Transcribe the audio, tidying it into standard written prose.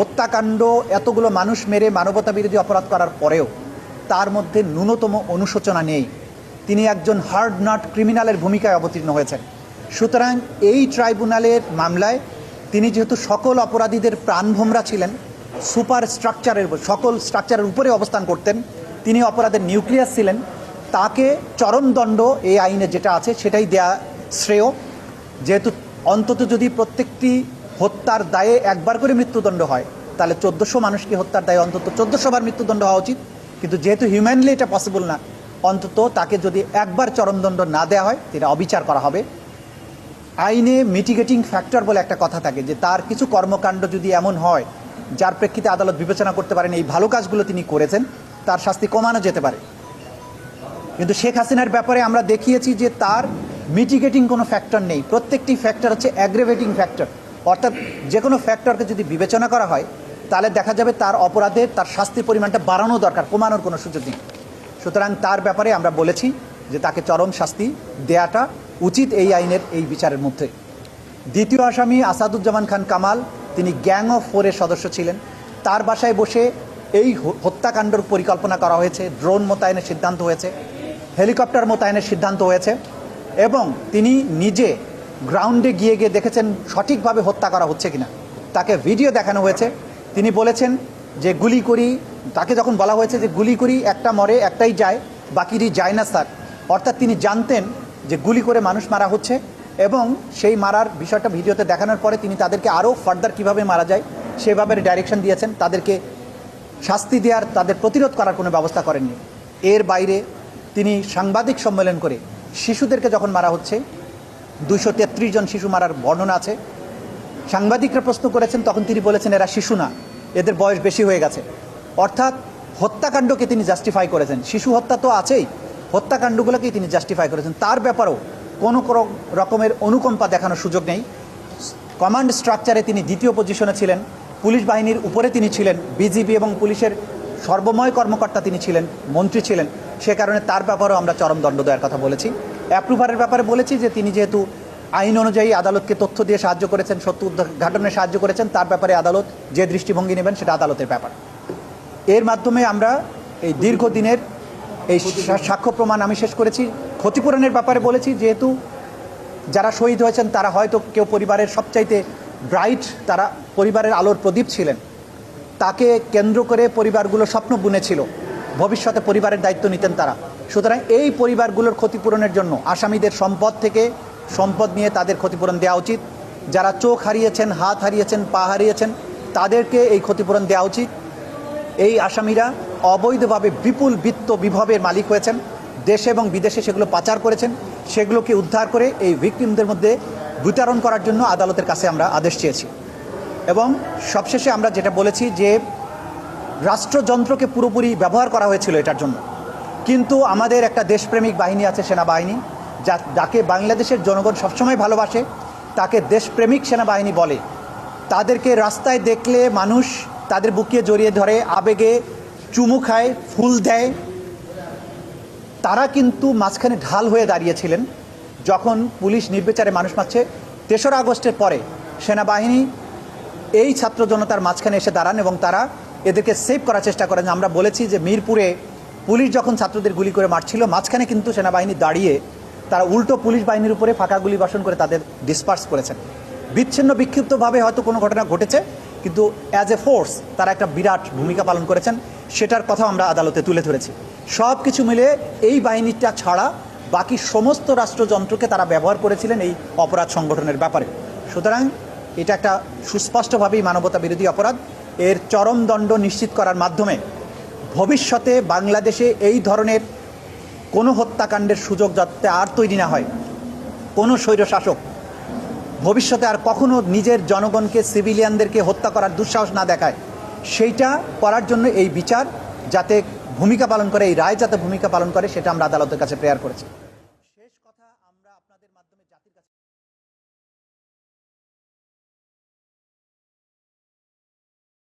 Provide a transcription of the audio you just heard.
হত্যাকাণ্ড, এতগুলো মানুষ মেরে মানবতা বিরোধী অপরাধ করার পরেও তার মধ্যে ন্যূনতম অনুশোচনা নেই। তিনি একজন হার্ড নট ক্রিমিনালের ভূমিকায় অবতীর্ণ হয়েছেন। সুতরাং এই ট্রাইব্যুনালের মামলায় তিনি যেহেতু সকল অপরাধীদের প্রাণভোমরা ছিলেন, সুপার স্ট্রাকচারের সকল স্ট্রাকচারের উপরে অবস্থান করতেন, তিনি অপরাধের নিউক্লিয়াস ছিলেন, তাকে চরমদণ্ড এই আইনে যেটা আছে সেটাই দেয়া শ্রেয়। যেহেতু অন্তত যদি প্রত্যেকটি হত্যার দায়ে একবার করে মৃত্যুদণ্ড হয়, তাহলে 1400 মানুষকে হত্যার দায়ে অন্তত 1400 বার মৃত্যুদণ্ড হওয়া উচিত। কিন্তু যেহেতু হিউম্যানলি এটা পসিবল না, অন্তত তাকে যদি একবার চরমদণ্ড না দেওয়া হয়, এটা অবিচার করা হবে। আইনে মিটিগেটিং ফ্যাক্টর বলে একটা কথা থাকে, যে তার কিছু কর্মকাণ্ড যদি এমন হয় যার প্রেক্ষিতে আদালত বিবেচনা করতে পারেন এই ভালো কাজগুলো তিনি করেছেন, তার শাস্তি কমানো যেতে পারে। কিন্তু শেখ হাসিনার ব্যাপারে আমরা দেখিয়েছি যে তার মিটিগেটিং কোনো ফ্যাক্টর নেই। প্রত্যেকটি ফ্যাক্টর হচ্ছে অ্যাগ্রেভেটিং ফ্যাক্টর। অর্থাৎ যে কোনো ফ্যাক্টরকে যদি বিবেচনা করা হয়, তাহলে দেখা যাবে তার অপরাধের তার শাস্তির পরিমাণটা বাড়ানো দরকার, কমানোর কোনো সুযোগ নেই। সুতরাং তার ব্যাপারে আমরা বলেছি যে তাকে চরম শাস্তি দেয়াটা উচিত এই আইনের এই বিচারের মধ্যে। দ্বিতীয় আসামি আসাদুজ্জামান খান কামাল, তিনি গ্যাং অফ 4-এর সদস্য ছিলেন। তার বাসায় বসে এই হত্যাকাণ্ডের পরিকল্পনা করা হয়েছে, ড্রোন মোতায়েনের সিদ্ধান্ত হয়েছে, হেলিকপ্টার মোতায়েনের সিদ্ধান্ত হয়েছে, এবং তিনি নিজে গ্রাউন্ডে গিয়ে গিয়ে দেখেছেন সঠিকভাবে হত্যা করা হচ্ছে কিনা। তাকে ভিডিও দেখানো হয়েছে। তিনি বলেছেন যে গুলি করি, তাকে যখন বলা হয়েছে যে গুলি করি, একটা মরে একটাই যায়, বাকিটি যায় না স্যার। অর্থাৎ তিনি জানতেন যে গুলি করে মানুষ মারা হচ্ছে, এবং সেই মারার বিষয়টা ভিডিওতে দেখানোর পরে তিনি তাদেরকে আরও ফার্দার কীভাবে মারা যায় সেভাবে ডাইরেকশন দিয়েছেন। তাদেরকে শাস্তি দেওয়ার, তাদের প্রতিরোধ করার কোনো ব্যবস্থা করেননি। এর বাইরে তিনি সাংবাদিক সম্মেলন করে শিশুদেরকে যখন মারা হচ্ছে, 233 জন শিশু মারার বর্ণনা আছে, সাংবাদিকরা প্রশ্ন করেছেন, তখন তিনি বলেছেন এরা শিশু না, এদের বয়স বেশি হয়ে গেছে। অর্থাৎ হত্যাকাণ্ডকে তিনি জাস্টিফাই করেছেন। শিশু হত্যা তো আছেই, হত্যাকাণ্ডগুলোকেই তিনি জাস্টিফাই করেছেন। তার ব্যাপারেও কোনো রকমের অনুকম্পা দেখানোর সুযোগ নেই। কমান্ড স্ট্রাকচারে তিনি দ্বিতীয় পজিশনে ছিলেন, পুলিশ বাহিনীর উপরে তিনি ছিলেন, বিজিবি এবং পুলিশের সর্বময় কর্মকর্তা তিনি ছিলেন, মন্ত্রী ছিলেন। সে কারণে তার ব্যাপারেও আমরা চরম দণ্ড দেওয়ার কথা বলেছি। অ্যাপ্রুভারের ব্যাপারে বলেছি যে তিনি যেহেতু আইন অনুযায়ী আদালতকে তথ্য দিয়ে সাহায্য করেছেন, সত্য উদ্ঘাটনে সাহায্য করেছেন, তার ব্যাপারে আদালত যে দৃষ্টিভঙ্গি নেবেন সেটা আদালতের ব্যাপার। এর মাধ্যমে আমরা এই দীর্ঘদিনের এই সাক্ষ্য প্রমাণ আমি শেষ করেছি। ক্ষতিপূরণের ব্যাপারে বলেছি, যেহেতু যারা শহীদ হয়েছেন তারা হয়তো কেউ পরিবারের সবচাইতে ব্রাইট, তারা পরিবারের আলোর প্রদীপ ছিলেন, তাকে কেন্দ্র করে পরিবারগুলো স্বপ্ন বুনেছিল ভবিষ্যতে পরিবারের দায়িত্ব নিতেন তারা। সুতরাং এই পরিবারগুলোর ক্ষতিপূরণের জন্য আসামিদের সম্পদ থেকে সম্পদ নিয়ে তাদের ক্ষতিপূরণ দেওয়া উচিত। যারা চোখ হারিয়েছেন, হাত হারিয়েছেন, পা হারিয়েছেন, তাদেরকে এই ক্ষতিপূরণ দেওয়া উচিত। এই আসামিরা অবৈধভাবে বিপুল বিত্ত বিভবের মালিক হয়েছেন, দেশে এবং বিদেশে সেগুলো পাচার করেছেন, সেগুলোকে উদ্ধার করে এই ভিকটিমদের মধ্যে বিতরণ করার জন্য আদালতের কাছে আমরা আদেশ চেয়েছি। এবং সবশেষে আমরা যেটা বলেছি যে রাষ্ট্রযন্ত্রকে পুরোপুরি ব্যবহার করা হয়েছিল এটার জন্য, কিন্তু আমাদের একটা দেশপ্রেমিক বাহিনী আছে, সেনাবাহিনী, যাকে বাংলাদেশের জনগণ সবসময় ভালোবাসে, তাকে দেশপ্রেমিক সেনাবাহিনী বলে। তাদেরকে রাস্তায় দেখলে মানুষ তাদের বুকে জড়িয়ে ধরে, আবেগে চুমু খায়, ফুল দেয়। তারা কিন্তু মাঝখানে ঢাল হয়ে দাঁড়িয়েছিলেন যখন পুলিশ নির্বিচারে মানুষ মারছে। 3রা আগস্টের পরে সেনাবাহিনী এই ছাত্র জনতার মাঝখানে এসে দাঁড়ান এবং তারা এদেরকে সেভ করার চেষ্টা করেন। আমরা বলেছি যে মিরপুরে পুলিশ যখন ছাত্রদের গুলি করে মারছিল, মাঝখানে কিন্তু সেনাবাহিনী দাঁড়িয়ে তারা উল্টো পুলিশ বাহিনীর উপরে ফাঁকা গুলি বর্ষণ করে তাদের ডিসপার্স করেছেন। বিচ্ছিন্ন বিক্ষিপ্তভাবে হয়তো কোনো ঘটনা ঘটেছে, কিন্তু অ্যাজ এ ফোর্স তারা একটা বিরাট ভূমিকা পালন করেছেন, সেটার কথা আমরা আদালতে তুলে ধরেছি। সব কিছু মিলে এই বাহিনীটা ছাড়া বাকি সমস্ত রাষ্ট্রযন্ত্রকে তারা ব্যবহার করেছিলেন এই অপরাধ সংগঠনের ব্যাপারে। সুতরাং এটা একটা সুস্পষ্টভাবেই মানবতা বিরোধী অপরাধ। এর চরম দণ্ড নিশ্চিত করার মাধ্যমে ভবিষ্যতে বাংলাদেশে এই ধরনের কোনো হত্যাকাণ্ডের সুযোগ যাতে আর তৈরি না হয়, কোনো স্বৈরশাসক ভবিষ্যতে আর কখনো নিজের জনগণকে, সিভিলিয়ানদেরকে হত্যা করার দুঃসাহস না দেখায়, সেইটা করার জন্য এই বিচার যাতে ভূমিকা পালন করে, এই রায় যাতে ভূমিকা পালন করে, সেটা আমরা আদালতের কাছে প্রেয়ার করেছি।